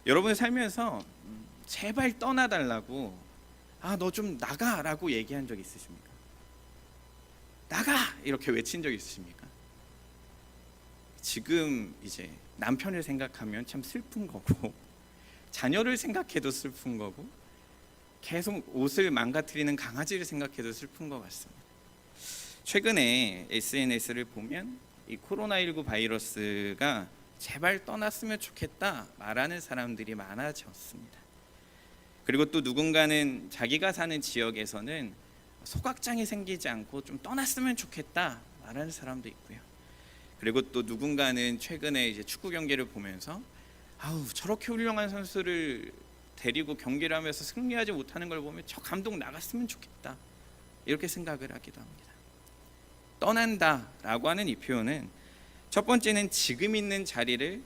여러분 살면서 제발 떠나달라고 너 좀 나가라고 얘기한 적 있으십니까? 나가! 이렇게 외친 적 있으십니까? 지금 이제 남편을 생각하면 참 슬픈 거고 자녀를 생각해도 슬픈 거고 계속 옷을 망가뜨리는 강아지를 생각해도 슬픈 것 같습니다. 최근에 SNS를 보면 이 코로나19 바이러스가 제발 떠났으면 좋겠다 말하는 사람들이 많아졌습니다. 그리고 또 누군가는 자기가 사는 지역에서는 소각장이 생기지 않고 좀 떠났으면 좋겠다 말하는 사람도 있고요. 그리고 또 누군가는 최근에 이제 축구 경기를 보면서 저렇게 훌륭한 선수를 데리고 경기를 하면서 승리하지 못하는 걸 보면 저 감독 나갔으면 좋겠다 이렇게 생각을 하기도 합니다. 떠난다라고 하는 이 표현은 첫 번째는 지금 있는 자리를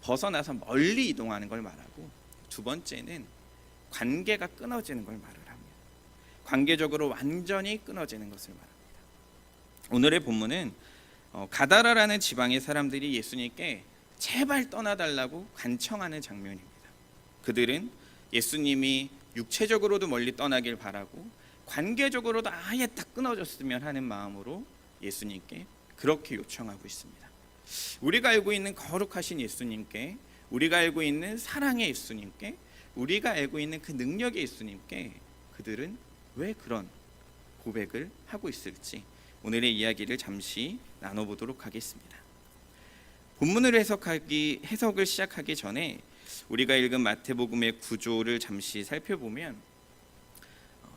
벗어나서 멀리 이동하는 걸 말하고, 두 번째는 관계가 끊어지는 걸 말을 합니다. 관계적으로 완전히 끊어지는 것을 말합니다. 오늘의 본문은 가다라라는 지방의 사람들이 예수님께 제발 떠나달라고 간청하는 장면입니다. 그들은 예수님이 육체적으로도 멀리 떠나길 바라고 관계적으로도 아예 딱 끊어졌으면 하는 마음으로 예수님께 그렇게 요청하고 있습니다. 우리가 알고 있는 거룩하신 예수님께, 우리가 알고 있는 사랑의 예수님께, 우리가 알고 있는 그 능력의 예수님께 그들은 왜 그런 고백을 하고 있을지 오늘의 이야기를 잠시 나눠보도록 하겠습니다. 본문을 해석을 시작하기 전에 우리가 읽은 마태복음의 구조를 잠시 살펴보면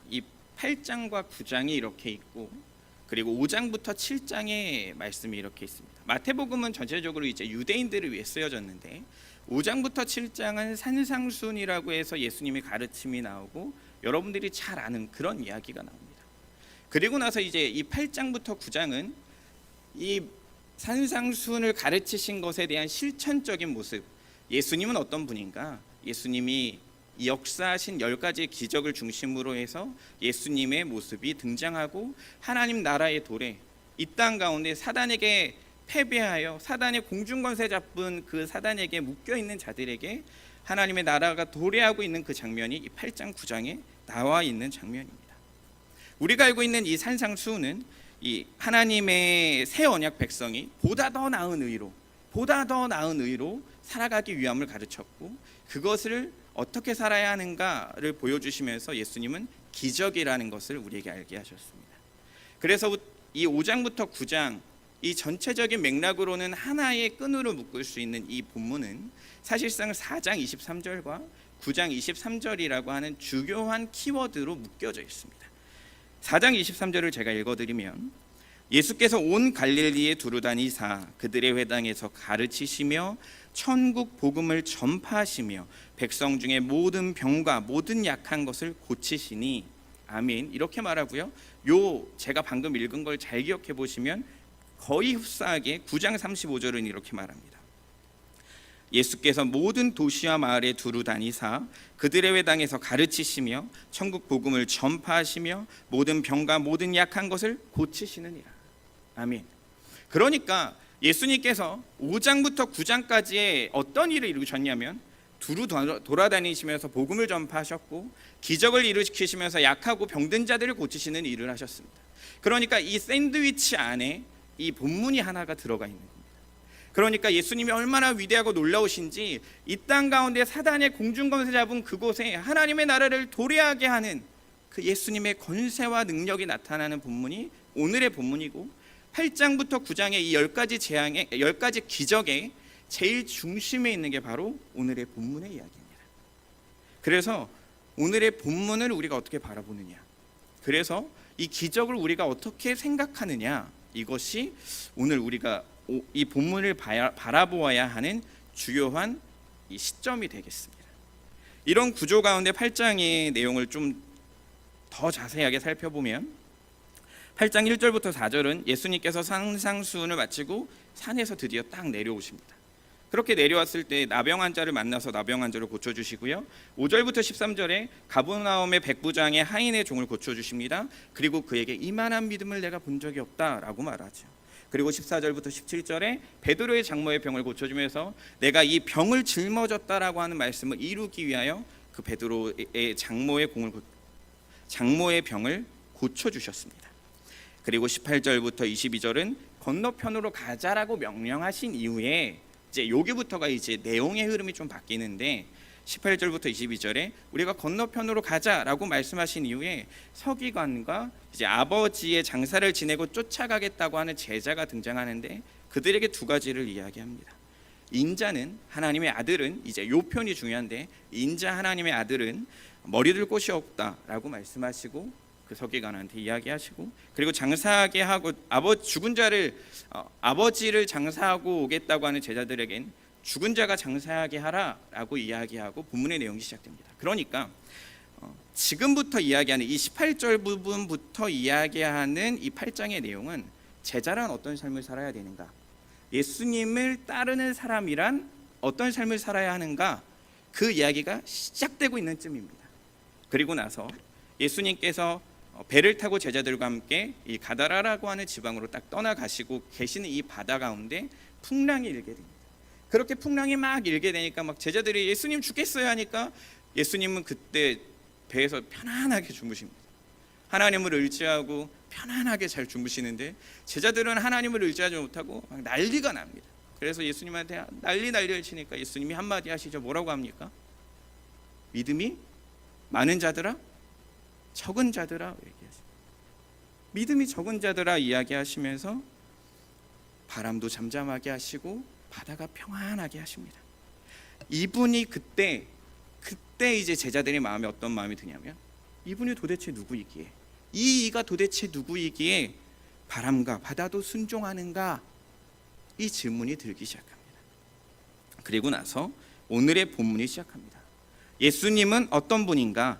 이 8장과 9장이 이렇게 있고, 그리고 5장부터 7장의 말씀이 이렇게 있습니다. 마태복음은 전체적으로 이제 유대인들을 위해 쓰여졌는데 5장부터 7장은 산상순이라고 해서 예수님의 가르침이 나오고 여러분들이 잘 아는 그런 이야기가 나옵니다. 그리고 나서 이제 이 8장부터 9장은 이 산상순을 가르치신 것에 대한 실천적인 모습, 예수님은 어떤 분인가? 예수님이 역사하신 10가지의 기적을 중심으로 해서 예수님의 모습이 등장하고, 하나님 나라의 도래, 이 땅 가운데 사단에게 패배하여 사단의 공중권세 잡은 그 사단에게 묶여있는 자들에게 하나님의 나라가 도래하고 있는 그 장면이 이 8장 9장에 나와 있는 장면입니다. 우리가 알고 있는 이 산상수훈은 이 하나님의 새 언약 백성이 보다 더 나은 의로 살아가기 위함을 가르쳤고, 그것을 어떻게 살아야 하는가를 보여주시면서 예수님은 기적이라는 것을 우리에게 알게 하셨습니다. 그래서 이 5장부터 9장 이 전체적인 맥락으로는 하나의 끈으로 묶을 수 있는 이 본문은 사실상 4장 23절과 9장 23절이라고 하는 주요한 키워드로 묶여져 있습니다. 4장 23절을 제가 읽어드리면, 예수께서 온 갈릴리에 두루 다니사 그들의 회당에서 가르치시며 천국 복음을 전파하시며 백성 중에 모든 병과 모든 약한 것을 고치시니 아멘, 이렇게 말하고요. 제가 방금 읽은 걸 잘 기억해 보시면 거의 흡사하게 9장 35절은 이렇게 말합니다. 예수께서 모든 도시와 마을에 두루 다니사 그들의 회당에서 가르치시며 천국 복음을 전파하시며 모든 병과 모든 약한 것을 고치시느니라. 아멘. 그러니까 예수님께서 5장부터 9장까지의 어떤 일을 이루셨냐면 두루 돌아다니시면서 복음을 전파하셨고 기적을 일으키시면서 약하고 병든 자들을 고치시는 일을 하셨습니다. 그러니까 이 샌드위치 안에 이 본문이 하나가 들어가 있는 겁니다. 그러니까 예수님이 얼마나 위대하고 놀라우신지 이 땅 가운데 사단의 공중권세 잡은 그곳에 하나님의 나라를 도래하게 하는 그 예수님의 권세와 능력이 나타나는 본문이 오늘의 본문이고, 8장부터 9장의 이 10가지 기적의 제일 중심에 있는 게 바로 오늘의 본문의 이야기입니다. 그래서 오늘의 본문을 우리가 어떻게 바라보느냐, 그래서 이 기적을 우리가 어떻게 생각하느냐, 이것이 오늘 우리가 이 본문을 바라보아야 하는 주요한 이 시점이 되겠습니다. 이런 구조 가운데 8장의 내용을 좀 더 자세하게 살펴보면 8장 1절부터 4절은 예수님께서 산상수훈을 마치고 산에서 드디어 딱 내려오십니다. 그렇게 내려왔을 때 나병 환자를 만나서 나병 환자를 고쳐주시고요. 5절부터 13절에 가버나움의 백부장의 하인의 종을 고쳐주십니다. 그리고 그에게 이만한 믿음을 내가 본 적이 없다라고 말하죠. 그리고 14절부터 17절에 베드로의 장모의 병을 고쳐주면서 내가 이 병을 짊어졌다라고 하는 말씀을 이루기 위하여 그 베드로의 장모의 병을 고쳐주셨습니다. 그리고 18절부터 22절은 건너편으로 가자라고 명령하신 이후에 이제 여기부터가 이제 내용의 흐름이 좀 바뀌는데 18절부터 22절에 우리가 건너편으로 가자라고 말씀하신 이후에 서기관과 이제 아버지의 장사를 지내고 쫓아가겠다고 하는 제자가 등장하는데 그들에게 두 가지를 이야기합니다. 인자는 하나님의 아들은 이제 요 편이 중요한데 인자 하나님의 아들은 머리둘 곳이 없다라고 말씀하시고 그 서기관한테 이야기하시고 그리고 장사하게 하고 아버지를 장사하고 오겠다고 하는 제자들에겐 죽은 자가 장사하게 하라라고 이야기하고 본문의 내용이 시작됩니다. 그러니까 지금부터 이야기하는 이 18절 부분부터 이야기하는 이 8장의 내용은 제자란 어떤 삶을 살아야 되는가, 예수님을 따르는 사람이란 어떤 삶을 살아야 하는가, 그 이야기가 시작되고 있는 쯤입니다. 그리고 나서 예수님께서 배를 타고 제자들과 함께 이 가다라라고 하는 지방으로 딱 떠나가시고 계시는 이 바다 가운데 풍랑이 일게 됩니다. 그렇게 풍랑이 막 일게 되니까 막 제자들이 예수님 죽겠어요 하니까 예수님은 그때 배에서 편안하게 주무십니다. 하나님을 의지하고 편안하게 잘 주무시는데 제자들은 하나님을 의지하지 못하고 막 난리가 납니다. 그래서 예수님한테 난리를 치니까 예수님이 한마디 하시죠. 뭐라고 합니까? 믿음이 많은 자들아 적은 자들아 얘기하십니다. 믿음이 적은 자들아 이야기하시면서 바람도 잠잠하게 하시고 바다가 평안하게 하십니다. 이분이 그때 이제 제자들의 마음에 어떤 마음이 드냐면 이분이 도대체 누구이기에, 이가 도대체 누구이기에 바람과 바다도 순종하는가, 이 질문이 들기 시작합니다. 그리고 나서 오늘의 본문이 시작합니다. 예수님은 어떤 분인가,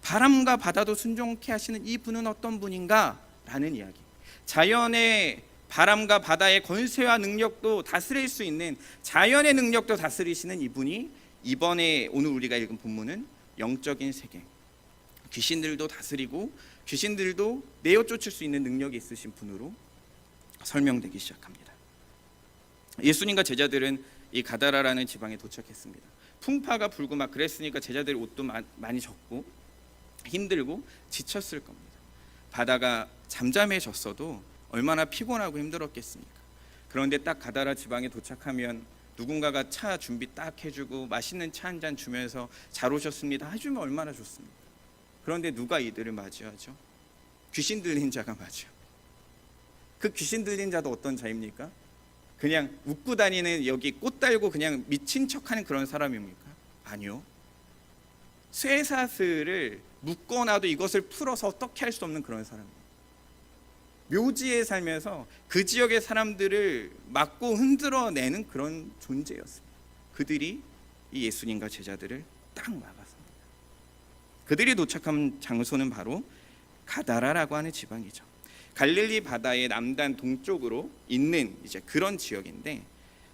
바람과 바다도 순종케 하시는 이 분은 어떤 분인가 라는 이야기, 자연의 바람과 바다의 권세와 능력도 다스릴 수 있는, 자연의 능력도 다스리시는 이분이 이번에 오늘 우리가 읽은 본문은 영적인 세계, 귀신들도 다스리고 귀신들도 내어 쫓을 수 있는 능력이 있으신 분으로 설명되기 시작합니다. 예수님과 제자들은 이 가다라라는 지방에 도착했습니다. 풍파가 불고 막 그랬으니까 제자들의 옷도 많이 젖고 힘들고 지쳤을 겁니다. 바다가 잠잠해졌어도 얼마나 피곤하고 힘들었겠습니까? 그런데 딱 가다라 지방에 도착하면 누군가가 차 준비 딱 해주고 맛있는 차 한 잔 주면서 잘 오셨습니다 해주면 얼마나 좋습니까? 그런데 누가 이들을 맞이하죠? 귀신 들린 자가 맞이합니다. 그 귀신 들린 자도 어떤 자입니까? 그냥 웃고 다니는, 여기 꽃 달고 그냥 미친 척하는 그런 사람입니까? 아니요. 쇠사슬을 묶어놔도 이것을 풀어서 어떻게 할 수 없는 그런 사람입니다. 묘지에 살면서 그 지역의 사람들을 막고 흔들어내는 그런 존재였습니다. 그들이 이 예수님과 제자들을 딱 막았습니다. 그들이 도착한 장소는 바로 가다라라고 하는 지방이죠. 갈릴리 바다의 남단 동쪽으로 있는 이제 그런 지역인데,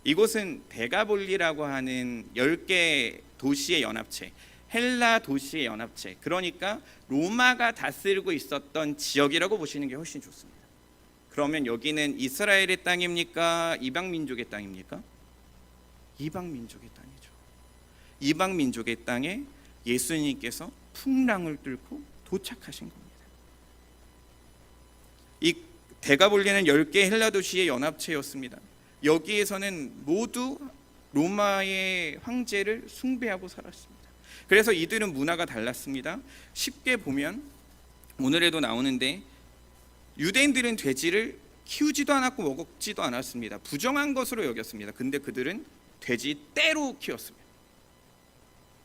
이곳은 데가볼리라고 하는 10개 도시의 연합체, 헬라 도시의 연합체, 그러니까 로마가 다스리고 있었던 지역이라고 보시는 게 훨씬 좋습니다. 그러면 여기는 이스라엘의 땅입니까? 이방 민족의 땅입니까? 이방 민족의 땅이죠. 이방 민족의 땅에 예수님께서 풍랑을 뚫고 도착하신 겁니다. 이 데가볼리는 10개 헬라 도시의 연합체였습니다. 여기에서는 모두 로마의 황제를 숭배하고 살았습니다. 그래서 이들은 문화가 달랐습니다. 쉽게 보면 오늘에도 나오는데 유대인들은 돼지를 키우지도 않았고 먹지도 않았습니다. 부정한 것으로 여겼습니다. 근데 그들은 돼지 떼로 키웠습니다.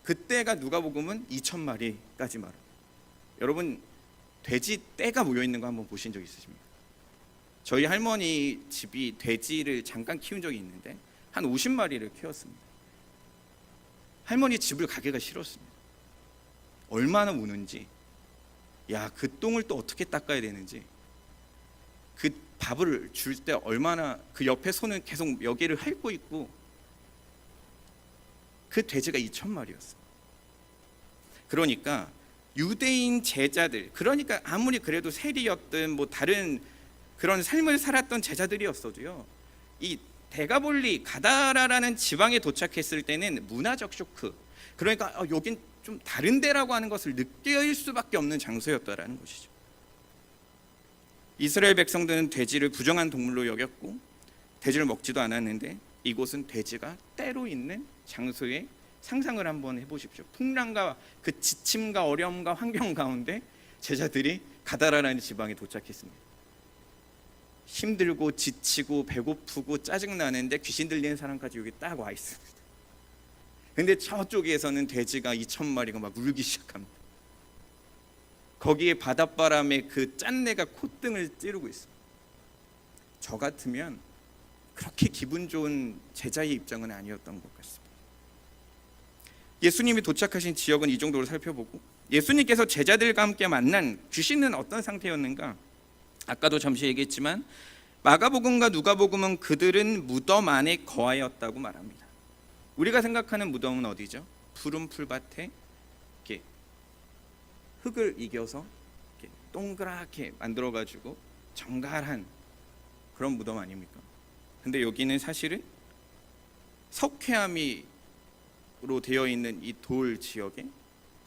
그때가 누가복음은 2,000마리까지 말합니다. 여러분, 돼지 떼가 모여있는 거 한번 보신 적 있으십니까? 저희 할머니 집이 돼지를 잠깐 키운 적이 있는데 한 50마리를 키웠습니다. 할머니 집을 가기가 싫었습니다. 얼마나 우는지, 그 똥을 또 어떻게 닦아야 되는지, 그 밥을 줄 때 얼마나 그 옆에 손은 계속 여기를 핥고 있고, 그 돼지가 2,000마리였어요. 그러니까 유대인 제자들, 그러니까 아무리 그래도 세리였든 뭐 다른 그런 삶을 살았던 제자들이었어도요, 이 데가볼리 가다라라는 지방에 도착했을 때는 문화적 쇼크, 그러니까 여긴 좀 다른 데라고 하는 것을 느낄 수밖에 없는 장소였다라는 것이죠. 이스라엘 백성들은 돼지를 부정한 동물로 여겼고 돼지를 먹지도 않았는데 이곳은 돼지가 때로 있는 장소에 상상을 한번 해보십시오. 풍랑과 그 지침과 어려움과 환경 가운데 제자들이 가다라라는 지방에 도착했습니다. 힘들고 지치고 배고프고 짜증나는데 귀신 들리는 사람까지 여기 딱 와 있습니다. 근데 저쪽에서는 돼지가 2,000마리가 막 울기 시작합니다. 거기에 바닷바람에 그 짠내가 콧등을 찌르고 있습니다. 저 같으면 그렇게 기분 좋은 제자의 입장은 아니었던 것 같습니다. 예수님이 도착하신 지역은 이 정도로 살펴보고, 예수님께서 제자들과 함께 만난 귀신은 어떤 상태였는가? 아까도 잠시 얘기했지만 마가복음과 누가복음은 그들은 무덤 안에 거하였다고 말합니다. 우리가 생각하는 무덤은 어디죠? 푸른 풀밭에 이렇게 흙을 이겨서 이렇게 동그랗게 만들어가지고 정갈한 그런 무덤 아닙니까? 근데 여기는 사실은 석회암으로 되어 있는 이 돌 지역에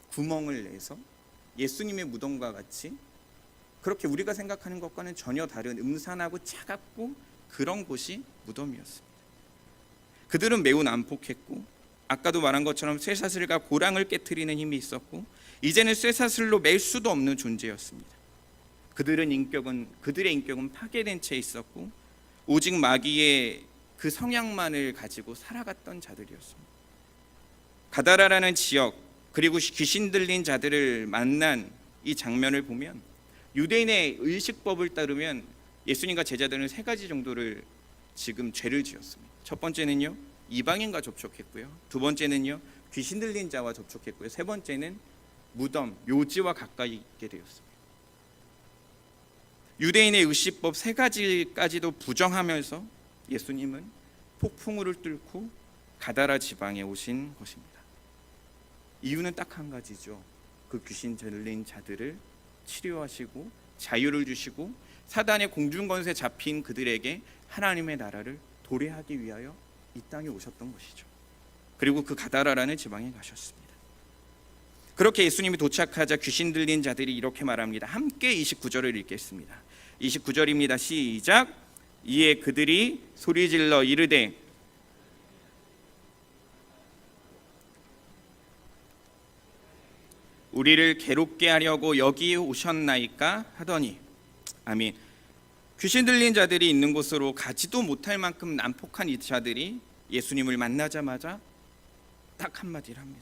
구멍을 내서 예수님의 무덤과 같이, 그렇게 우리가 생각하는 것과는 전혀 다른 음산하고 차갑고 그런 곳이 무덤이었습니다. 그들은 매우 난폭했고, 아까도 말한 것처럼 쇠사슬과 고랑을 깨트리는 힘이 있었고, 이제는 쇠사슬로 맬 수도 없는 존재였습니다. 그들의 인격은 파괴된 채 있었고 오직 마귀의 그 성향만을 가지고 살아갔던 자들이었습니다. 가다라라는 지역, 그리고 귀신 들린 자들을 만난 이 장면을 보면 유대인의 의식법을 따르면 예수님과 제자들은 3가지 정도를 지금 죄를 지었습니다. 첫 번째는요, 이방인과 접촉했고요. 두 번째는요, 귀신 들린 자와 접촉했고요. 세 번째는 무덤, 묘지와 가까이 있게 되었습니다. 유대인의 의식법 3가지까지도 부정하면서 예수님은 폭풍우를 뚫고 가다라 지방에 오신 것입니다. 이유는 딱 한 가지죠. 그 귀신 들린 자들을 치료하시고 자유를 주시고 사단의 공중권세 잡힌 그들에게 하나님의 나라를 도래하기 위하여 이 땅에 오셨던 것이죠. 그리고 그 가다라라는 지방에 가셨습니다. 그렇게 예수님이 도착하자 귀신 들린 자들이 이렇게 말합니다. 함께 29절을 읽겠습니다. 29절입니다. 시작. 이에 그들이 소리질러 이르되 우리를 괴롭게 하려고 여기 오셨나이까 하더니. 아멘. 귀신 들린 자들이 있는 곳으로 가지도 못할 만큼 난폭한 이 자들이 예수님을 만나자마자 딱 한마디를 합니다.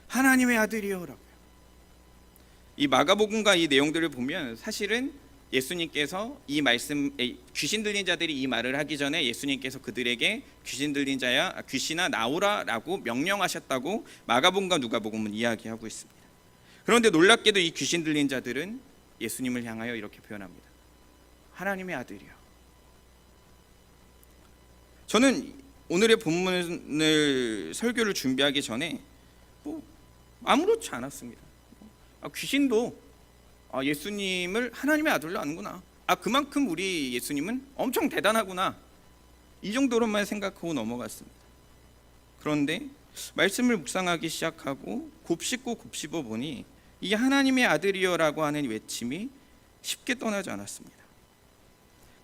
하나님의 아들이여라고요. 이 마가복음과 이 내용들을 보면 사실은 예수님께서 이 말씀, 귀신 들린 자들이 이 말을 하기 전에 예수님께서 그들에게 귀신 들린 자야 귀신아 나오라라고 명령하셨다고 마가복음과 누가복음은 이야기하고 있습니다. 그런데 놀랍게도 이 귀신 들린 자들은 예수님을 향하여 이렇게 표현합니다. 하나님의 아들이요. 저는 오늘의 본문을 설교를 준비하기 전에 아무렇지 않았습니다. 귀신도 예수님을 하나님의 아들로 아는구나. 그만큼 우리 예수님은 엄청 대단하구나. 이 정도로만 생각하고 넘어갔습니다. 그런데 말씀을 묵상하기 시작하고 곱씹고 곱씹어 보니 이 하나님의 아들이여라고 하는 외침이 쉽게 떠나지 않았습니다.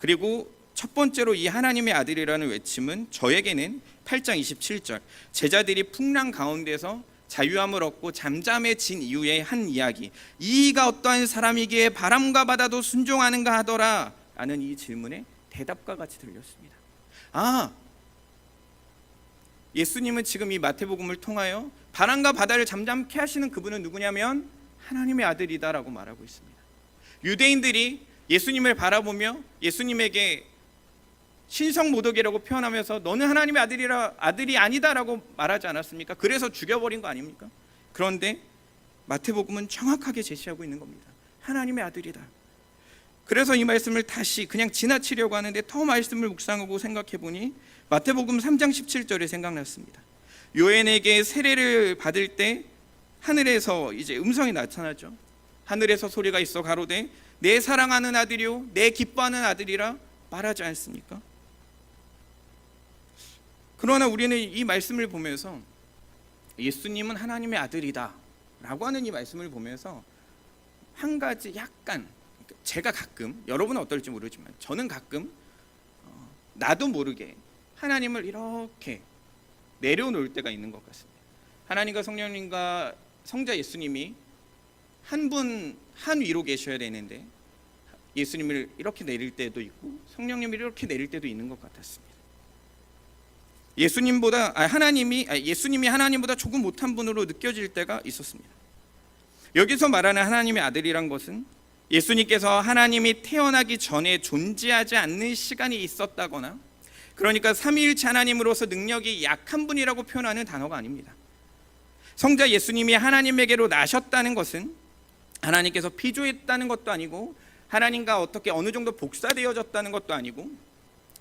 그리고 첫 번째로 이 하나님의 아들이라는 외침은 저에게는 8장 27절 제자들이 풍랑 가운데서 자유함을 얻고 잠잠해진 이후에 한 이야기, 이가 어떠한 사람이기에 바람과 바다도 순종하는가 하더라 라는 이 질문에 대답과 같이 들렸습니다. 예수님은 지금 이 마태복음을 통하여 바람과 바다를 잠잠케 하시는 그분은 누구냐면 하나님의 아들이다라고 말하고 있습니다. 유대인들이 예수님을 바라보며 예수님에게 신성모독이라고 표현하면서 너는 하나님의 아들이 아니다라고 말하지 않았습니까? 그래서 죽여버린 거 아닙니까? 그런데 마태복음은 정확하게 제시하고 있는 겁니다. 하나님의 아들이다. 그래서 이 말씀을 다시 그냥 지나치려고 하는데 더 말씀을 묵상하고 생각해 보니 마태복음 3장 17절이 생각났습니다. 요한에게 세례를 받을 때 하늘에서 이제 음성이 나타나죠. 하늘에서 소리가 있어 가로되 내 사랑하는 아들이요 내 기뻐하는 아들이라 말하지 않습니까? 그러나 우리는 이 말씀을 보면서 예수님은 하나님의 아들이다 라고 하는 이 말씀을 보면서 한 가지 약간, 제가 가끔, 여러분은 어떨지 모르지만 저는 가끔 나도 모르게 하나님을 이렇게 내려놓을 때가 있는 것 같습니다. 하나님과 성령님과 성자 예수님이 한 위로 계셔야 되는데 예수님을 이렇게 내릴 때도 있고 성령님을 이렇게 내릴 때도 있는 것 같았습니다. 예수님이 하나님보다 조금 못한 분으로 느껴질 때가 있었습니다. 여기서 말하는 하나님의 아들이란 것은 예수님께서 하나님이 태어나기 전에 존재하지 않는 시간이 있었다거나, 그러니까 삼위일체 하나님으로서 능력이 약한 분이라고 표현하는 단어가 아닙니다. 성자 예수님이 하나님에게로 나셨다는 것은 하나님께서 피조했다는 것도 아니고 하나님과 어떻게 어느 정도 복사되어졌다는 것도 아니고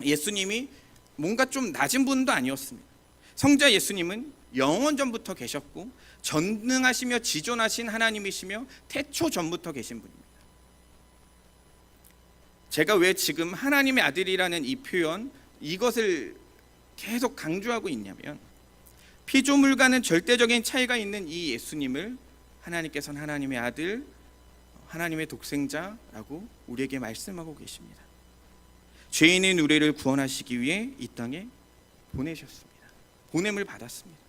예수님이 뭔가 좀 낮은 분도 아니었습니다. 성자 예수님은 영원 전부터 계셨고 전능하시며 지존하신 하나님이시며 태초 전부터 계신 분입니다. 제가 왜 지금 하나님의 아들이라는 이 표현, 이것을 계속 강조하고 있냐면, 피조물과는 절대적인 차이가 있는 이 예수님을 하나님께서는 하나님의 아들, 하나님의 독생자라고 우리에게 말씀하고 계십니다. 죄인인 우리를 구원하시기 위해 이 땅에 보내셨습니다. 보냄을 받았습니다.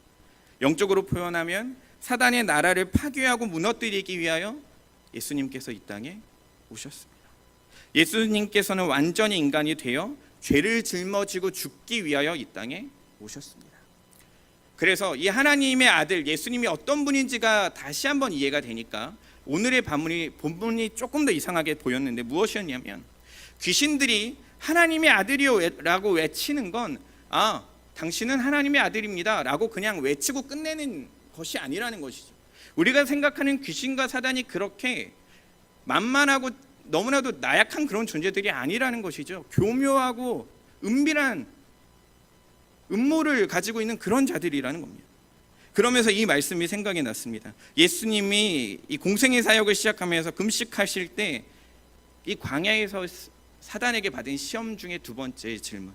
영적으로 표현하면 사단의 나라를 파괴하고 무너뜨리기 위하여 예수님께서 이 땅에 오셨습니다. 예수님께서는 완전히 인간이 되어 죄를 짊어지고 죽기 위하여 이 땅에 오셨습니다. 그래서 이 하나님의 아들 예수님이 어떤 분인지가 다시 한번 이해가 되니까 오늘의 본문이 조금 더 이상하게 보였는데, 무엇이었냐면 귀신들이 하나님의 아들이요 라고 외치는 건 당신은 하나님의 아들입니다 라고 그냥 외치고 끝내는 것이 아니라는 것이죠. 우리가 생각하는 귀신과 사단이 그렇게 만만하고 너무나도 나약한 그런 존재들이 아니라는 것이죠. 교묘하고 은밀한 음모를 가지고 있는 그런 자들이라는 겁니다. 그러면서 이 말씀이 생각이 났습니다. 예수님이 이 공생의 사역을 시작하면서 금식하실 때 이 광야에서 사단에게 받은 시험 중에 두 번째 질문,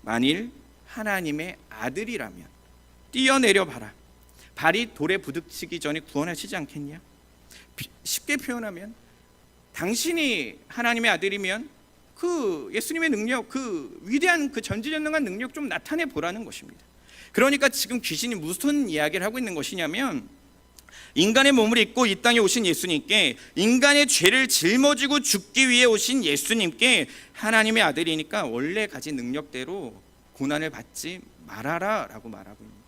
만일 하나님의 아들이라면 뛰어내려 봐라, 발이 돌에 부딪히기 전에 구원하시지 않겠냐? 쉽게 표현하면 당신이 하나님의 아들이면 그 예수님의 능력, 그 위대한 그 전지전능한 능력 좀 나타내 보라는 것입니다. 그러니까 지금 귀신이 무슨 이야기를 하고 있는 것이냐면, 인간의 몸을 입고 이 땅에 오신 예수님께, 인간의 죄를 짊어지고 죽기 위해 오신 예수님께 하나님의 아들이니까 원래 가진 능력대로 고난을 받지 말아라 라고 말하고 있습니다.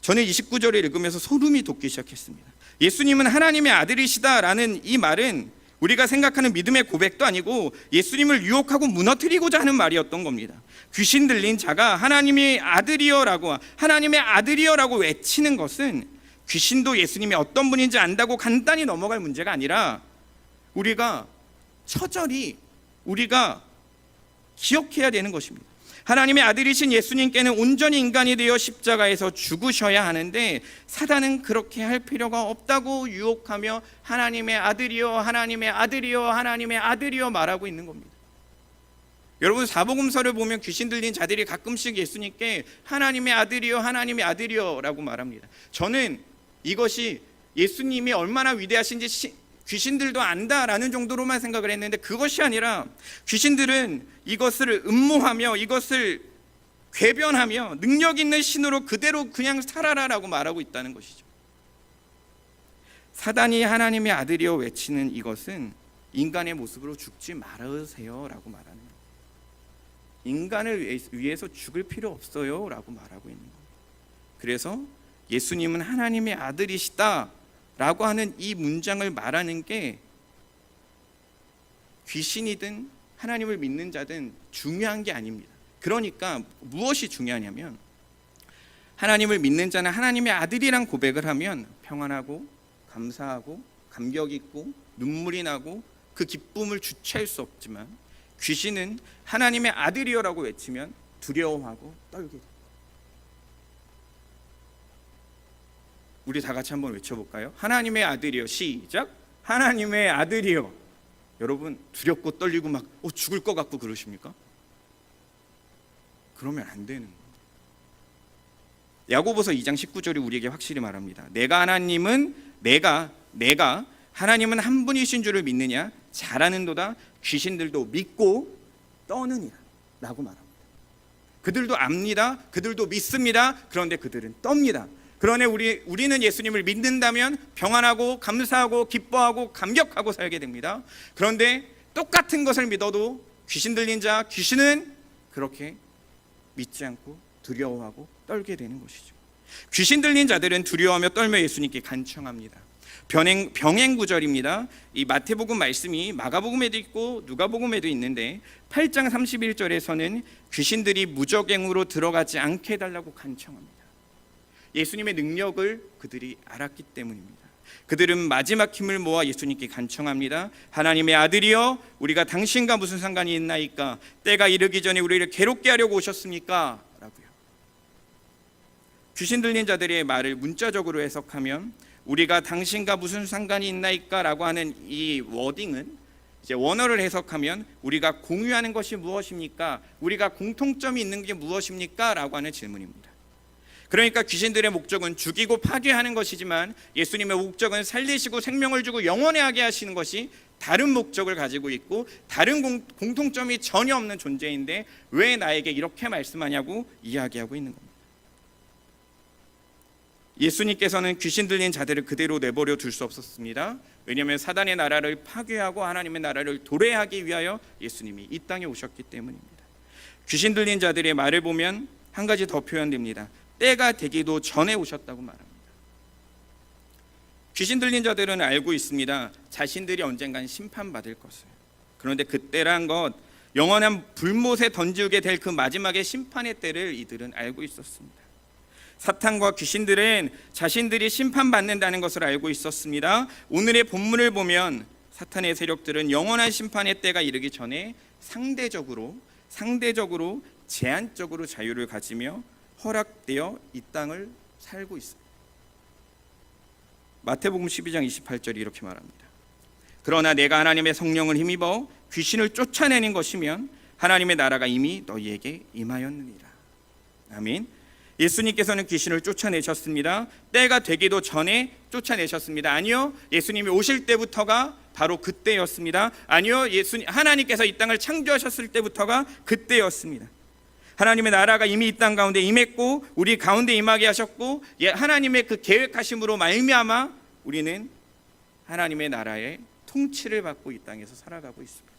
저는 29절을 읽으면서 소름이 돋기 시작했습니다. 예수님은 하나님의 아들이시다라는 이 말은 우리가 생각하는 믿음의 고백도 아니고 예수님을 유혹하고 무너뜨리고자 하는 말이었던 겁니다. 귀신 들린 자가 하나님의 아들이여라고 외치는 것은 귀신도 예수님이 어떤 분인지 안다고 간단히 넘어갈 문제가 아니라 우리가 처절히 기억해야 되는 것입니다. 하나님의 아들이신 예수님께는 온전히 인간이 되어 십자가에서 죽으셔야 하는데 사단은 그렇게 할 필요가 없다고 유혹하며 하나님의 아들이여, 하나님의 아들이여, 하나님의 아들이여 말하고 있는 겁니다. 여러분, 사복음서를 보면 귀신 들린 자들이 가끔씩 예수님께 하나님의 아들이여, 하나님의 아들이여 라고 말합니다. 저는 이것이 예수님이 얼마나 위대하신지 귀신들도 안다라는 정도로만 생각을 했는데, 그것이 아니라 귀신들은 이것을 음모하며 이것을 궤변하며 능력 있는 신으로 그대로 그냥 살아라라고 말하고 있다는 것이죠. 사단이 하나님의 아들이여 외치는 이것은 인간의 모습으로 죽지 말으세요라고 말하는 거예요. 인간을 위해서 죽을 필요 없어요라고 말하고 있는 거예요. 그래서 예수님은 하나님의 아들이시다 라고 하는 이 문장을 말하는 게 귀신이든 하나님을 믿는 자든 중요한 게 아닙니다. 그러니까 무엇이 중요하냐면, 하나님을 믿는 자는 하나님의 아들이란 고백을 하면 평안하고 감사하고 감격 있고 눈물이 나고 그 기쁨을 주체할 수 없지만, 귀신은 하나님의 아들이여라고 외치면 두려워하고 떨게 됩니다. 우리 다 같이 한번 외쳐볼까요? 하나님의 아들이여. 시작. 하나님의 아들이요. 여러분 두렵고 떨리고 막 죽을 것 같고 그러십니까? 그러면 안 되는 거예요. 야고보서 2장 19절이 우리에게 확실히 말합니다. 내가 하나님은 한 분이신 줄을 믿느냐? 잘하는도다. 귀신들도 믿고 떠느니라 라고 말합니다. 그들도 압니다. 그들도 믿습니다. 그런데 그들은 떱니다. 그러나 우리는 예수님을 믿는다면 평안하고 감사하고 기뻐하고 감격하고 살게 됩니다. 그런데 똑같은 것을 믿어도 귀신 들린 자, 귀신은 그렇게 믿지 않고 두려워하고 떨게 되는 것이죠. 귀신 들린 자들은 두려워하며 떨며 예수님께 간청합니다. 병행 구절입니다. 이 마태복음 말씀이 마가복음에도 있고 누가복음에도 있는데 8장 31절에서는 귀신들이 무적행으로 들어가지 않게 해달라고 간청합니다. 예수님의 능력을 그들이 알았기 때문입니다. 그들은 마지막 힘을 모아 예수님께 간청합니다. 하나님의 아들이여, 우리가 당신과 무슨 상관이 있나이까? 때가 이르기 전에 우리를 괴롭게 하려고 오셨습니까? 라고요. 귀신 들린 자들의 말을 문자적으로 해석하면 우리가 당신과 무슨 상관이 있나이까? 라고 하는 이 워딩은 이제 원어를 해석하면 우리가 공유하는 것이 무엇입니까? 우리가 공통점이 있는 게 무엇입니까? 라고 하는 질문입니다. 그러니까 귀신들의 목적은 죽이고 파괴하는 것이지만 예수님의 목적은 살리시고 생명을 주고 영원하게 하시는 것이 다른 목적을 가지고 있고 다른 공통점이 전혀 없는 존재인데 왜 나에게 이렇게 말씀하냐고 이야기하고 있는 겁니다. 예수님께서는 귀신 들린 자들을 그대로 내버려 둘 수 없었습니다. 왜냐하면 사단의 나라를 파괴하고 하나님의 나라를 도래하기 위하여 예수님이 이 땅에 오셨기 때문입니다. 귀신 들린 자들의 말을 보면 한 가지 더 표현됩니다. 때가 되기도 전에 오셨다고 말합니다. 귀신 들린 자들은 알고 있습니다. 자신들이 언젠간 심판받을 것을. 그런데 그때란 것, 영원한 불못에 던지게 될 그 마지막의 심판의 때를 이들은 알고 있었습니다. 사탄과 귀신들은 자신들이 심판받는다는 것을 알고 있었습니다. 오늘의 본문을 보면 사탄의 세력들은 영원한 심판의 때가 이르기 전에 상대적으로 제한적으로 자유를 가지며 허락되어 이 땅을 살고 있습니다. 마태복음 12장 28절이 이렇게 말합니다. 그러나 내가 하나님의 성령을 힘입어 귀신을 쫓아내는 것이면 하나님의 나라가 이미 너희에게 임하였느니라. 아멘. 예수님께서는 귀신을 쫓아내셨습니다. 때가 되기도 전에 쫓아내셨습니다. 아니요, 예수님이 오실 때부터가 바로 그때였습니다. 아니요, 하나님께서 이 땅을 창조하셨을 때부터가 그때였습니다. 하나님의 나라가 이미 이 땅 가운데 임했고 우리 가운데 임하게 하셨고 하나님의 그 계획하심으로 말미암아 우리는 하나님의 나라의 통치를 받고 이 땅에서 살아가고 있습니다.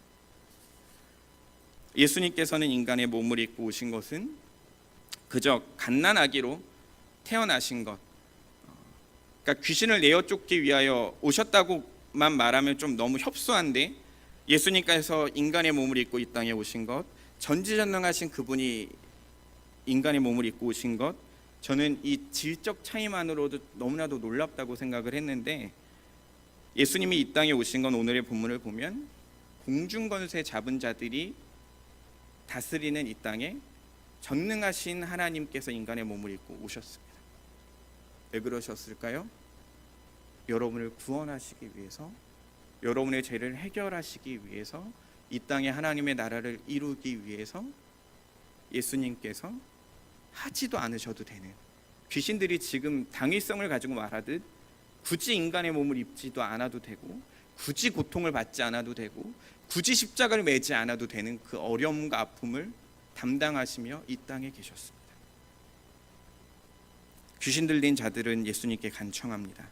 예수님께서는 인간의 몸을 입고 오신 것은 그저 갓난아기로 태어나신 것, 그러니까 귀신을 내어 쫓기 위하여 오셨다고만 말하면 좀 너무 협소한데 예수님께서 인간의 몸을 입고 이 땅에 오신 것, 전지전능하신 그분이 인간의 몸을 입고 오신 것, 저는 이 질적 차이만으로도 너무나도 놀랍다고 생각을 했는데 예수님이 이 땅에 오신 건 오늘의 본문을 보면 공중권세 잡은 자들이 다스리는 이 땅에 전능하신 하나님께서 인간의 몸을 입고 오셨습니다. 왜 그러셨을까요? 여러분을 구원하시기 위해서, 여러분의 죄를 해결하시기 위해서, 이 땅에 하나님의 나라를 이루기 위해서 예수님께서 하지도 않으셔도 되는, 귀신들이 지금 당위성을 가지고 말하듯 굳이 인간의 몸을 입지도 않아도 되고 굳이 고통을 받지 않아도 되고 굳이 십자가를 매지 않아도 되는 그 어려움과 아픔을 담당하시며 이 땅에 계셨습니다. 귀신 들린 자들은 예수님께 간청합니다.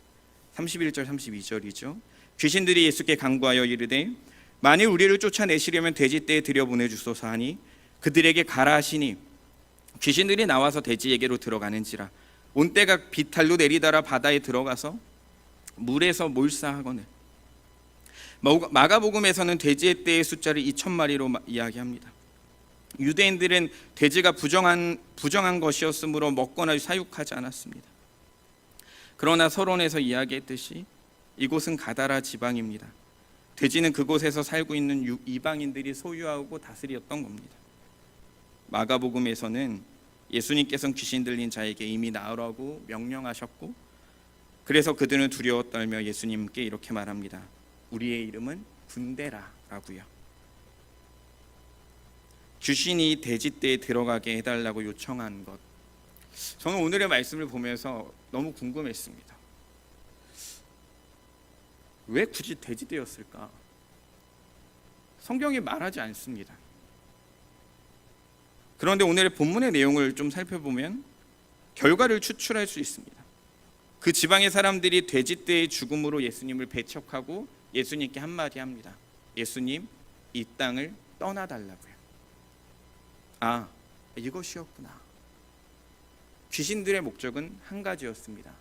31절 32절이죠. 귀신들이 예수께 간구하여 이르되 만일 우리를 쫓아내시려면 돼지떼에 들여보내주소서 하니 그들에게 가라 하시니 귀신들이 나와서 돼지에게로 들어가는지라. 온 때가 비탈로 내리다라 바다에 들어가서 물에서 몰사하거늘. 마가복음에서는 돼지의 떼의 숫자를 2,000마리로 이야기합니다. 유대인들은 돼지가 부정한 것이었으므로 먹거나 사육하지 않았습니다. 그러나 서론에서 이야기했듯이 이곳은 가다라 지방입니다. 돼지는 그곳에서 살고 있는 이방인들이 소유하고 다스렸던 겁니다. 마가복음에서는 예수님께서는 귀신 들린 자에게 이미 나으라고 명령하셨고 그래서 그들은 두려워 떨며 예수님께 이렇게 말합니다. 우리의 이름은 군대라라고요. 귀신이 돼지떼에 들어가게 해달라고 요청한 것, 저는 오늘의 말씀을 보면서 너무 궁금했습니다. 왜 굳이 돼지떼였을까? 성경이 말하지 않습니다. 그런데 오늘의 본문의 내용을 좀 살펴보면 결과를 추출할 수 있습니다. 그 지방의 사람들이 돼지떼의 죽음으로 예수님을 배척하고 예수님께 한마디 합니다. 예수님, 이 땅을 떠나달라고요. 아, 이것이었구나. 귀신들의 목적은 한 가지였습니다.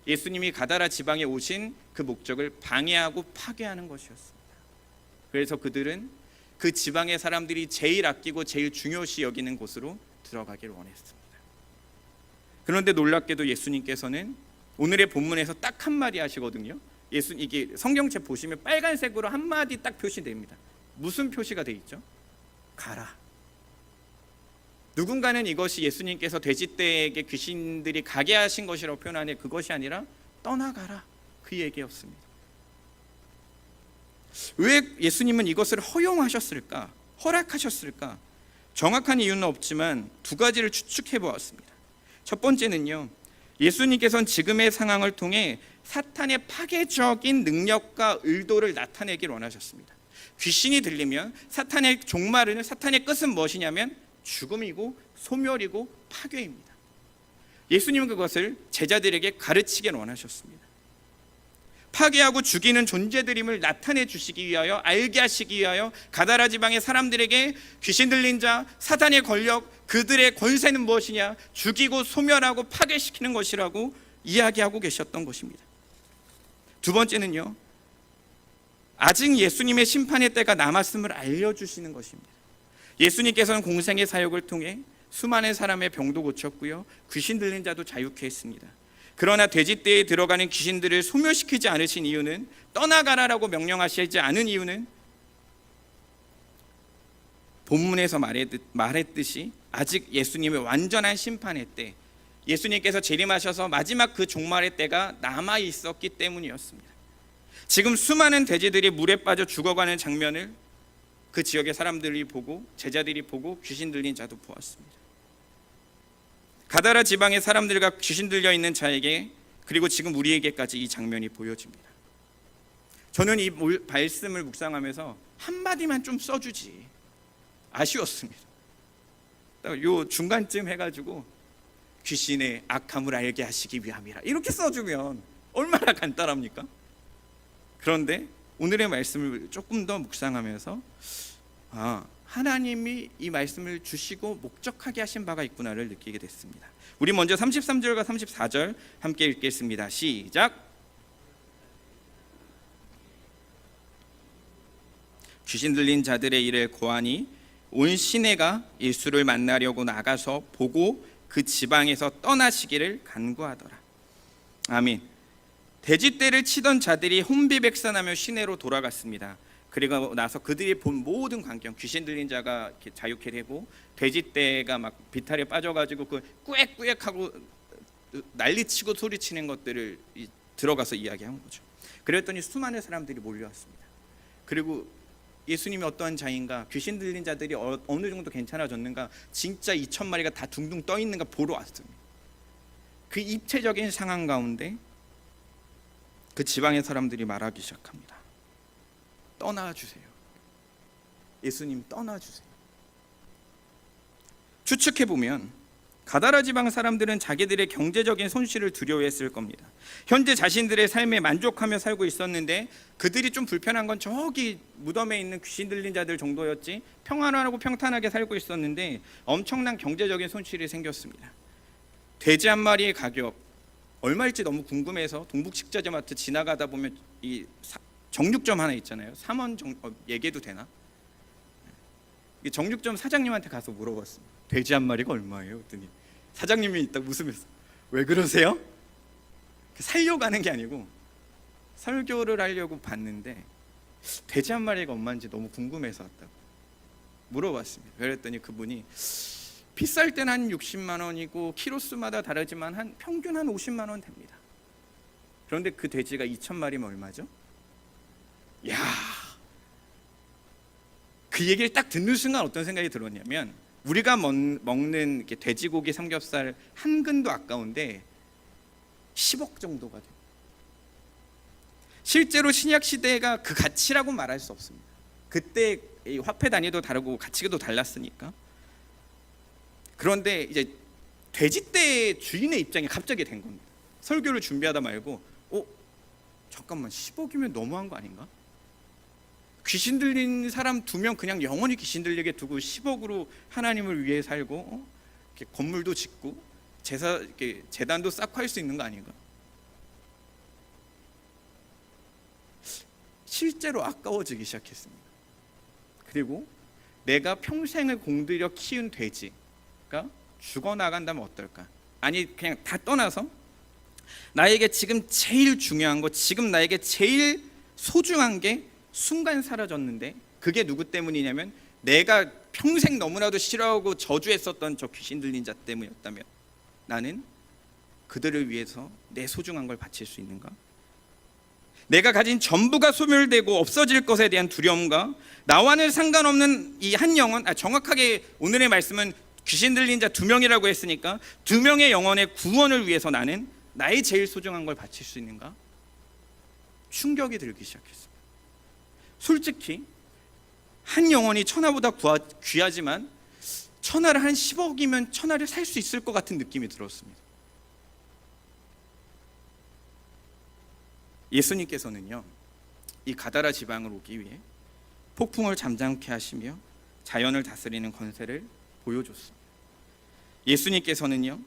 예수님이 가다라 지방에 오신 그 목적을 방해하고 파괴하는 것이었습니다. 그래서 그들은 그 지방의 사람들이 제일 아끼고 제일 중요시 여기는 곳으로 들어가길 원했습니다. 그런데 놀랍게도 예수님께서는 오늘의 본문에서 딱 한마디 하시거든요. 이게 성경책 보시면 빨간색으로 한마디 딱 표시됩니다. 무슨 표시가 돼 있죠? 가라. 누군가는 이것이 예수님께서 돼지떼에게 귀신들이 가게 하신 것이라고 표현하는데 그것이 아니라 떠나가라, 그 얘기였습니다. 왜 예수님은 이것을 허용하셨을까? 허락하셨을까? 정확한 이유는 없지만 두 가지를 추측해 보았습니다. 첫 번째는요, 예수님께서는 지금의 상황을 통해 사탄의 파괴적인 능력과 의도를 나타내길 원하셨습니다. 귀신이 들리면 사탄의 종말은, 사탄의 끝은 무엇이냐면 죽음이고 소멸이고 파괴입니다. 예수님은 그것을 제자들에게 가르치길 원하셨습니다. 파괴하고 죽이는 존재들임을 나타내 주시기 위하여, 알게 하시기 위하여 가다라 지방의 사람들에게 귀신 들린 자, 사탄의 권력, 그들의 권세는 무엇이냐, 죽이고 소멸하고 파괴시키는 것이라고 이야기하고 계셨던 것입니다. 두 번째는요, 아직 예수님의 심판의 때가 남았음을 알려주시는 것입니다. 예수님께서는 공생의 사역을 통해 수많은 사람의 병도 고쳤고요, 귀신 들린 자도 자유케 했습니다. 그러나 돼지떼에 들어가는 귀신들을 소멸시키지 않으신 이유는, 떠나가라라고 명령하시지 않은 이유는 본문에서 말했듯이 아직 예수님의 완전한 심판의 때, 예수님께서 재림하셔서 마지막 그 종말의 때가 남아 있었기 때문이었습니다. 지금 수많은 돼지들이 물에 빠져 죽어가는 장면을 그 지역의 사람들이 보고, 제자들이 보고, 귀신 들린 자도 보았습니다. 가다라 지방의 사람들과 귀신 들려 있는 자에게, 그리고 지금 우리에게까지 이 장면이 보여집니다. 저는 이 말씀을 묵상하면서 한마디만 좀 써주지 아쉬웠습니다. 요 중간쯤 해가지고 귀신의 악함을 알게 하시기 위함이라 이렇게 써주면 얼마나 간단합니까? 그런데 오늘의 말씀을 조금 더 묵상하면서 하나님이 이 말씀을 주시고 목적하게 하신 바가 있구나를 느끼게 됐습니다. 우리 먼저 33절과 34절 함께 읽겠습니다. 시작. 귀신 들린 자들의 일을 고하니 온 시내가 예수를 만나려고 나가서 보고 그 지방에서 떠나시기를 간구하더라. 아멘. 돼지떼를 치던 자들이 혼비백산하며 시내로 돌아갔습니다. 그리고 나서 그들이 본 모든 광경, 귀신 들린 자가 자유케 되고 돼지떼가 막 비탈에 빠져가지고 그 꾸액꾸액하고 난리치고 소리치는 것들을 들어가서 이야기한 거죠. 그랬더니 수많은 사람들이 몰려왔습니다. 그리고 예수님이 어떠한 자인가, 귀신 들린 자들이 어느 정도 괜찮아졌는가, 진짜 2,000마리가 다 둥둥 떠 있는가 보러 왔습니다. 그 입체적인 상황 가운데 그 지방의 사람들이 말하기 시작합니다. 떠나주세요. 예수님 떠나주세요. 추측해보면 가다라 지방 사람들은 자기들의 경제적인 손실을 두려워했을 겁니다. 현재 자신들의 삶에 만족하며 살고 있었는데 그들이 좀 불편한 건 저기 무덤에 있는 귀신 들린 자들 정도였지, 평안하고 평탄하게 살고 있었는데 엄청난 경제적인 손실이 생겼습니다. 돼지 한 마리의 가격 얼마일지 너무 궁금해서 동북식자재마트 지나가다 보면 이 정육점 하나 있잖아요. 3원 얘기해도 되나? 정육점 사장님한테 가서 물어봤습니다. 돼지 한 마리가 얼마예요? 그랬더니 사장님이 딱 웃으면서 왜 그러세요? 살려고 하는 게 아니고 설교를 하려고 봤는데 돼지 한 마리가 얼마인지 너무 궁금해서 왔다고 물어봤습니다. 그랬더니 그분이 비쌀 때는 한 60만 원이고 키로수마다 다르지만 평균 한 50만 원 됩니다. 그런데 그 돼지가 2,000마리면 얼마죠? 야, 그 얘기를 딱 듣는 순간 어떤 생각이 들었냐면, 우리가 먹는 이렇게 돼지고기 삼겹살 한 근도 아까운데 10억 정도가 돼요. 실제로 신약 시대가 그 가치라고 말할 수 없습니다. 그때 화폐 단위도 다르고 가치도 달랐으니까. 그런데 이제 돼지떼 주인의 입장이 갑자기 된 겁니다. 설교를 준비하다 말고 잠깐만, 10억이면 너무한 거 아닌가? 귀신 들린 사람 2명 그냥 영원히 귀신 들리게 두고 10억으로 하나님을 위해 살고 이렇게 건물도 짓고 이렇게 재단도 쌓고 할 수 있는 거 아닌가? 실제로 아까워지기 시작했습니다. 그리고 내가 평생을 공들여 키운 돼지가 죽어나간다면 어떨까? 아니, 그냥 다 떠나서 나에게 지금 제일 중요한 거, 지금 나에게 제일 소중한 게 순간 사라졌는데, 그게 누구 때문이냐면 내가 평생 너무나도 싫어하고 저주했었던 저 귀신 들린 자 때문이었다면 나는 그들을 위해서 내 소중한 걸 바칠 수 있는가? 내가 가진 전부가 소멸되고 없어질 것에 대한 두려움과 나와는 상관없는 이 한 영혼, 정확하게 오늘의 말씀은 귀신 들린 자 2명이라고 했으니까 2명의 영혼의 구원을 위해서 나는 나의 제일 소중한 걸 바칠 수 있는가? 충격이 들기 시작했습니다. 솔직히 한 영혼이 천하보다 귀하지만 천하를 한 10억이면 천하를 살 수 있을 것 같은 느낌이 들었습니다. 예수님께서는요, 이 가다라 지방을 오기 위해 폭풍을 잠잠케 하시며 자연을 다스리는 권세를 보여줬습니다. 예수님께서는요,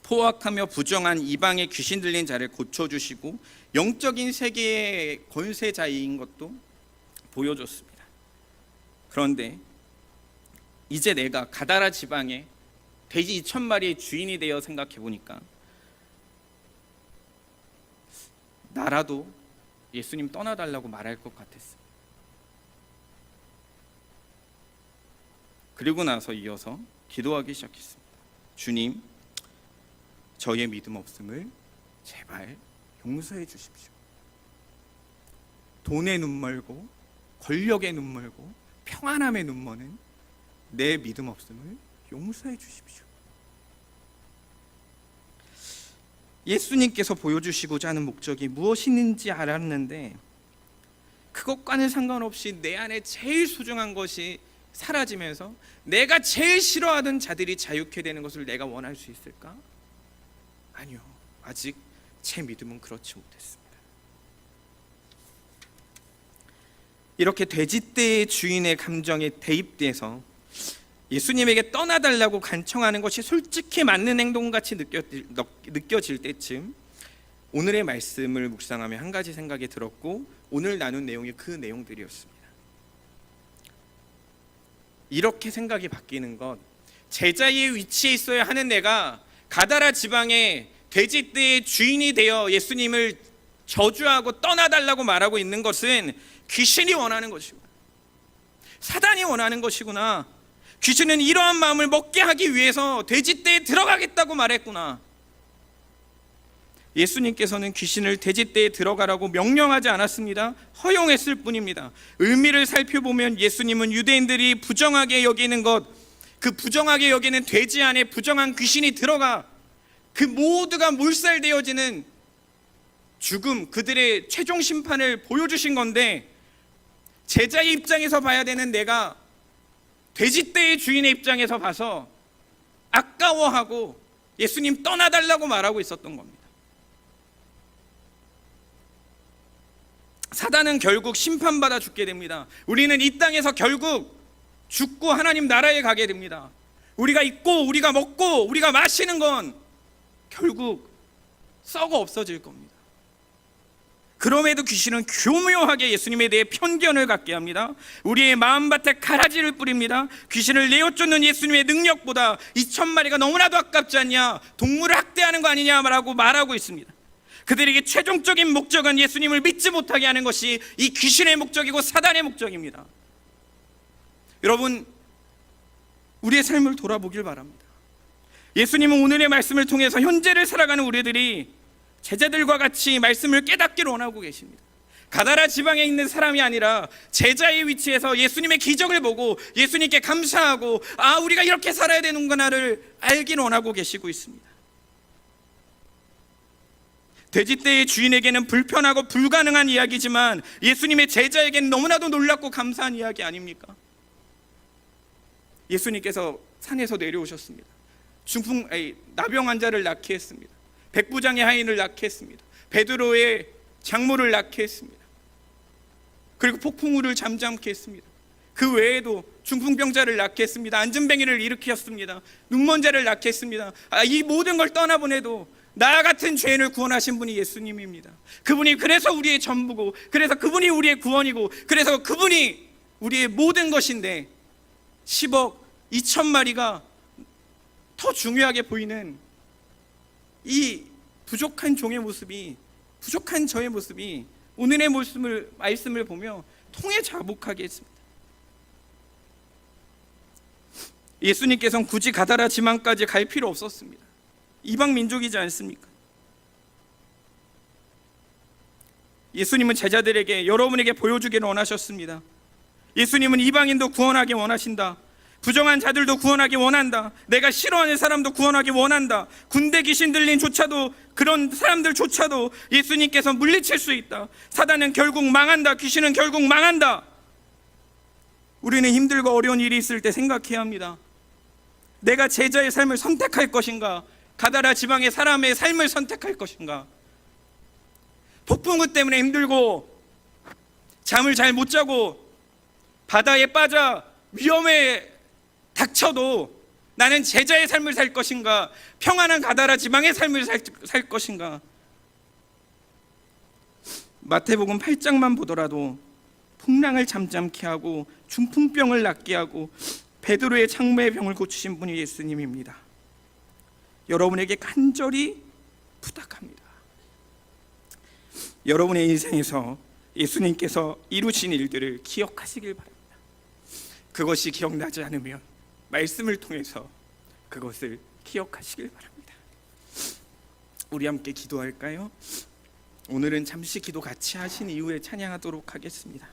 포악하며 부정한 이방의 귀신 들린 자를 고쳐주시고 영적인 세계의 권세자인 것도 보여줬습니다. 그런데 이제 내가 가다라 지방의 돼지 2,000마리의 주인이 되어 생각해 보니까 나라도 예수님 떠나달라고 말할 것 같았어요. 그리고 나서 이어서 기도하기 시작했습니다. 주님, 저의 믿음 없음을 제발 용서해 주십시오. 돈에 눈멀고 권력에 눈멀고 평안함에 눈머는 내 믿음 없음을 용서해 주십시오. 예수님께서 보여주시고자 하는 목적이 무엇인지 알았는데 그것과는 상관없이 내 안에 제일 소중한 것이 사라지면서 내가 제일 싫어하던 자들이 자유케 되는 것을 내가 원할 수 있을까? 아니요, 아직 제 믿음은 그렇지 못했습니다. 이렇게 돼지떼의 주인의 감정에 대입돼서 예수님에게 떠나달라고 간청하는 것이 솔직히 맞는 행동같이 느껴질 때쯤 오늘의 말씀을 묵상하며 한 가지 생각이 들었고, 오늘 나눈 내용이 그 내용들이었습니다. 이렇게 생각이 바뀌는 것, 제자의 위치에 있어야 하는 내가 가다라 지방의 돼지떼의 주인이 되어 예수님을 저주하고 떠나달라고 말하고 있는 것은 귀신이 원하는 것이구나, 사단이 원하는 것이구나. 귀신은 이러한 마음을 먹게 하기 위해서 돼지떼에 들어가겠다고 말했구나. 예수님께서는 귀신을 돼지떼에 들어가라고 명령하지 않았습니다. 허용했을 뿐입니다. 의미를 살펴보면 예수님은 유대인들이 부정하게 여기는 것, 그 부정하게 여기는 돼지 안에 부정한 귀신이 들어가 그 모두가 몰살되어지는 죽음, 그들의 최종 심판을 보여주신 건데, 제자의 입장에서 봐야 되는 내가 돼지떼의 주인의 입장에서 봐서 아까워하고 예수님 떠나달라고 말하고 있었던 겁니다. 사단은 결국 심판받아 죽게 됩니다. 우리는 이 땅에서 결국 죽고 하나님 나라에 가게 됩니다. 우리가 입고 우리가 먹고 우리가 마시는 건 결국 썩어 없어질 겁니다. 그럼에도 귀신은 교묘하게 예수님에 대해 편견을 갖게 합니다. 우리의 마음밭에 가라지를 뿌립니다. 귀신을 내어쫓는 예수님의 능력보다 2,000마리가 너무나도 아깝지 않냐, 동물을 학대하는 거 아니냐라고 말하고 있습니다. 그들에게 최종적인 목적은 예수님을 믿지 못하게 하는 것이 이 귀신의 목적이고 사단의 목적입니다. 여러분, 우리의 삶을 돌아보길 바랍니다. 예수님은 오늘의 말씀을 통해서 현재를 살아가는 우리들이 제자들과 같이 말씀을 깨닫기를 원하고 계십니다. 가다라 지방에 있는 사람이 아니라 제자의 위치에서 예수님의 기적을 보고 예수님께 감사하고 우리가 이렇게 살아야 되는구나를 알길 원하고 계시고 있습니다. 돼지떼의 주인에게는 불편하고 불가능한 이야기지만 예수님의 제자에게는 너무나도 놀랍고 감사한 이야기 아닙니까? 예수님께서 산에서 내려오셨습니다. 나병 환자를 낫게 했습니다. 백부장의 하인을 낫게 했습니다. 베드로의 장모를 낫게 했습니다. 그리고 폭풍우를 잠잠케 했습니다. 그 외에도 중풍병자를 낫게 했습니다. 안진뱅이를 일으켰습니다. 눈먼 자를 낫게 했습니다. 이 모든 걸 떠나보내도 나 같은 죄인을 구원하신 분이 예수님입니다. 그분이 그래서 우리의 전부고, 그래서 그분이 우리의 구원이고, 그래서 그분이 우리의 모든 것인데 10억 2천 마리가 더 중요하게 보이는 이 부족한 종의 모습이, 부족한 저의 모습이 오늘의 말씀을 보며 통해 자복하게 했습니다. 예수님께서는 굳이 가다라 지방까지 갈 필요 없었습니다. 이방 민족이지 않습니까? 예수님은 제자들에게, 여러분에게 보여주기를 원하셨습니다. 예수님은 이방인도 구원하기 원하신다. 부정한 자들도 구원하기 원한다. 내가 싫어하는 사람도 구원하기 원한다. 군대 귀신 들린조차도, 그런 사람들조차도 예수님께서 물리칠 수 있다. 사단은 결국 망한다. 귀신은 결국 망한다. 우리는 힘들고 어려운 일이 있을 때 생각해야 합니다. 내가 제자의 삶을 선택할 것인가, 가다라 지방의 사람의 삶을 선택할 것인가. 폭풍우 때문에 힘들고 잠을 잘 못 자고 바다에 빠져 위험에 닥쳐도 나는 제자의 삶을 살 것인가, 평안한 가다라 지방의 삶을 살 것인가. 마태복음 8장만 보더라도 풍랑을 잠잠케 하고 중풍병을 낫게 하고 베드로의 장모의 병을 고치신 분이 예수님입니다. 여러분에게 간절히 부탁합니다. 여러분의 인생에서 예수님께서 이루신 일들을 기억하시길 바랍니다. 그것이 기억나지 않으면 말씀을 통해서 그것을 기억하시길 바랍니다. 우리 함께 기도할까요? 오늘은 잠시 기도 같이 하신 이후에 찬양하도록 하겠습니다.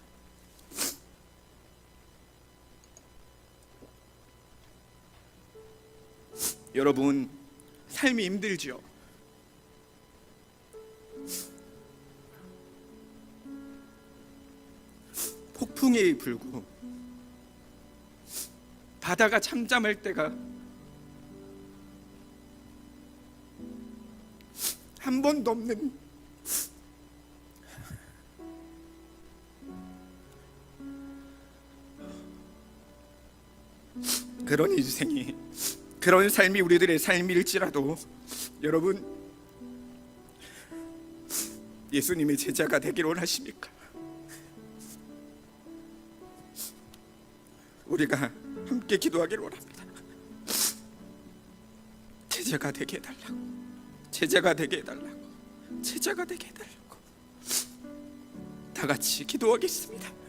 여러분, 삶이 힘들죠? 폭풍이 불고 바다가 잠잠할 때가 한 번도 없는 그런 인생이, 그런 삶이 우리들의 삶일지라도 여러분, 예수님의 제자가 되길 원하십니까? 우리가 함께 기도하길 원합니다. 제자가 되게 해달라고, 제자가 되게 해달라고, 제자가 되게 해달라고. 다 같이 기도하겠습니다.